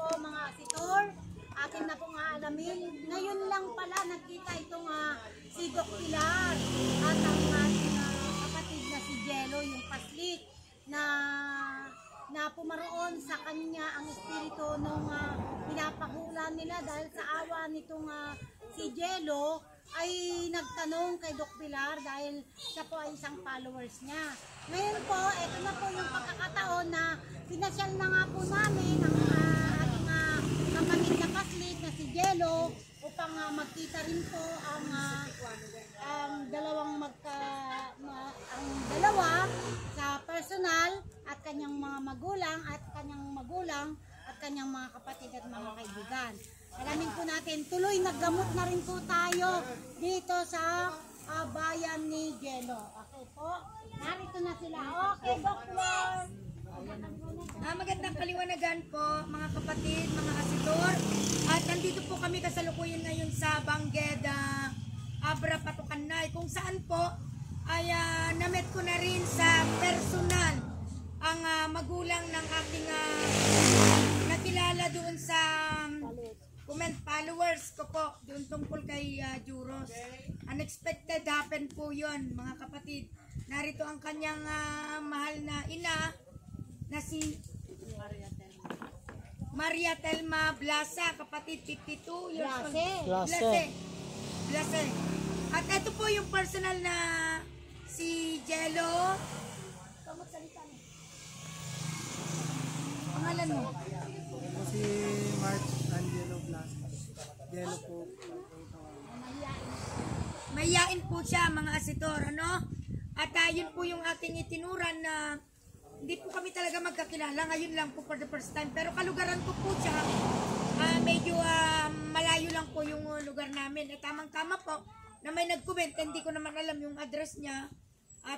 po mga asitor, akin na pong aalamin. Ngayon lang pala nakita itong si Doc Pilar at ang ating kapatid na si Jello, yung paslit na pumaroon sa kanya ang espiritu nung pinapahula nila dahil sa awa nitong si Jello ay nagtanong kay Doc Pilar dahil siya po ay isang followers niya. Ngayon po, ito na po yung pagkakataon na pinasyal na nga po namin ang ating kapatid na paslit na si Jello upang magkita rin po ang dalawa sa personal at kanyang mga magulang at kanyang mga kapatid at mga kaibigan. Alamin po natin, tuloy naggamot na rin po tayo dito sa bayan ni Jello. Okay po, narito na sila. Okay, Doktor. Magandang kaliwanagan po mga kapatid, mga asitor. At nandito po kami kasalukuyan ngayon sa Bangged, Abra Patukanay, kung saan po ay na-met ko na rin sa personal ang magulang ng aking nakilala doon sa comment followers ko po doon tungkol kay Juros. Unexpected happen po yun mga kapatid. Narito ang kanyang mahal na ina na si Maria Telma Blasa, kapatid, 52 years old. Blase. At ito po yung personal na si Jello. Pangalan mo? Ako si Mark Angelo Blas. Jello po. Mayayain po siya mga asitor, ano? At yun po yung aking itinuran na hindi po kami talaga magkakilala. Ngayon lang po for the first time. Pero kalugaran ko po siya. Medyo malayo lang po yung lugar namin. At tamang-tama po na may nag-comment. Hindi ko naman alam yung address niya.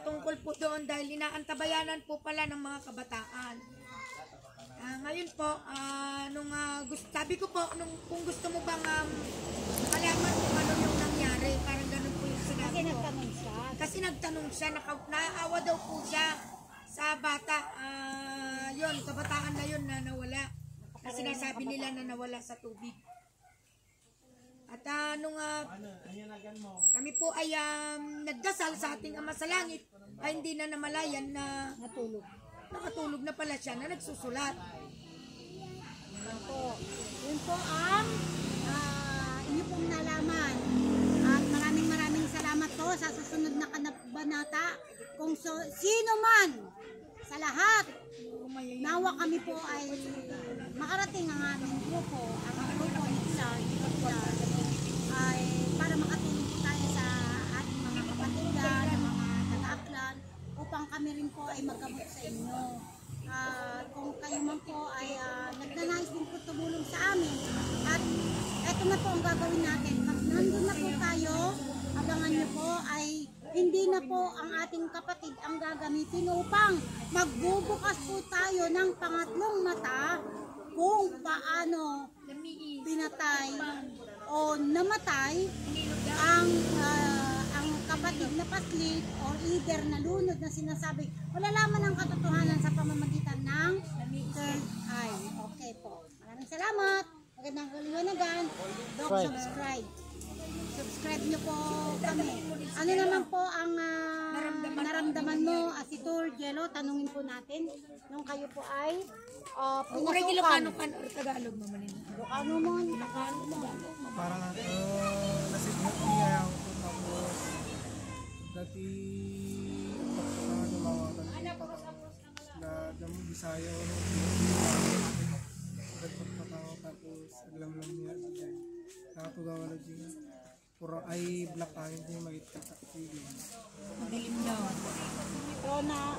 Tungkol po doon dahil inaantabayanan po pala ng mga kabataan. Ngayon po, sabi ko po, kung gusto mo bang malaman kung ano yung nangyari. Parang ganun po yung sinabi ko. Kasi nagtanong siya. Naawa daw po siya sa bata, yun, kabataan na yun na nawala. Kasi sinasabi nila na nawala sa tubig. At kami po ay nagdasal sa ating Ama sa Langit, ay hindi na namalayan na nakatulog na pala siya na nagsusulat. Yun po ang inyo pong nalaman. At maraming salamat po sa susunod na kabanata. Kung sino man sa lahat, nawa kami po ay makarating ang aming grupo, ang grupo ni Pilar, ay para makatulong po tayo sa ating mga kapatidan, mga nag-aaklan, upang kami rin po ay magkamot sa inyo. Kung kayo man po ay nagnanais din po tumulong sa amin, at eto na po ang gagawin natin. Pag nandun na po tayo, abangan nyo po ay hindi na po ang ating kapatid ang gagamitin upang magbubukas po tayo ng pangatlong mata kung paano pinatay o namatay ang kapatid na paslit o either nalunod na sinasabi. Malalaman ang katotohanan sa pamamagitan ng third eye. Okay po. Maraming salamat. Magandang kaliwanagan. Doc, subscribe nyo po kami. Ano naman po ang naramdaman mo, Asitor Jello? Tanungin po natin nung kayo po ay Uri Ilocano kan or Tagalog mo man. Ilocano mo. Parang nasignat niya ako tapos dati na damo Bisaya o nagpapatawa tapos aglam-lam niya nakatugawa na dyan puro ay black tayo hindi magkakatigil. Madilim daw. Pero na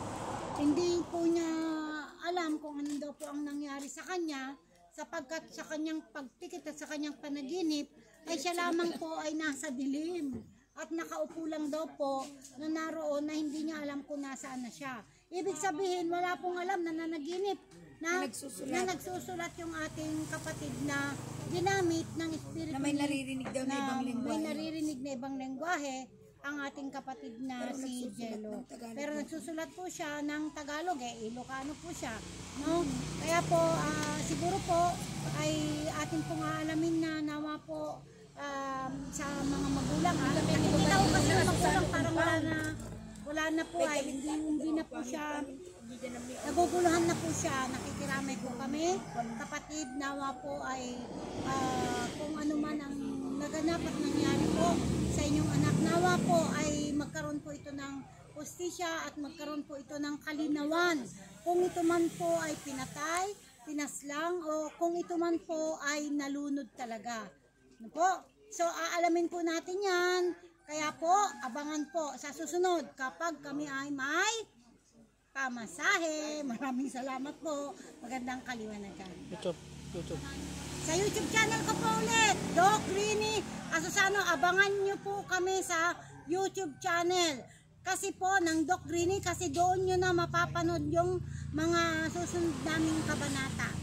hindi po niya alam kung ano daw po ang nangyari sa kanya sapagkat sa kanyang pagtikit at sa kanyang panaginip ay siya lamang po ay nasa dilim at nakaupo lang daw po na naroon na hindi niya alam kung nasaan na siya. Ibig sabihin wala pong alam na nanaginip na nagsusulat yung ating kapatid na ginamit ng espiritu na may naririnig daw na ibang lengguwahe. May naririnig na ibang lengguwahe ang ating kapatid na si Jello. Pero nagsusulat po siya ng Tagalog, Ilocano po siya. No? Kaya po, siguro siguro po ay atin pong aalamin na nawa po sa mga magulang. Nakikita ko kasi ng magulang parang wala na po ay hindi na po siya, naguguluhan na po siya, nakikiramay po kami. Kapatid, nawa po ay kung ano man ang naganap at nangyari po sa inyong anak, nawa po ay magkaroon po ito ng hustisya at magkaroon po ito ng kalinawan. Kung ito man po ay pinatay, pinaslang, o kung ito man po ay nalunod talaga. Ano po? So, aalamin po natin yan. Kaya po, abangan po sa susunod kapag kami ay may pamasahe. Maraming salamat po. Magandang kaliwanagan. YouTube. Sa YouTube channel ko po ulit, Doc Greenie Asusano. Abangan nyo po kami sa YouTube channel. Kasi po, ng Doc Greenie, kasi doon nyo na mapapanood yung mga susunod naming kabanata.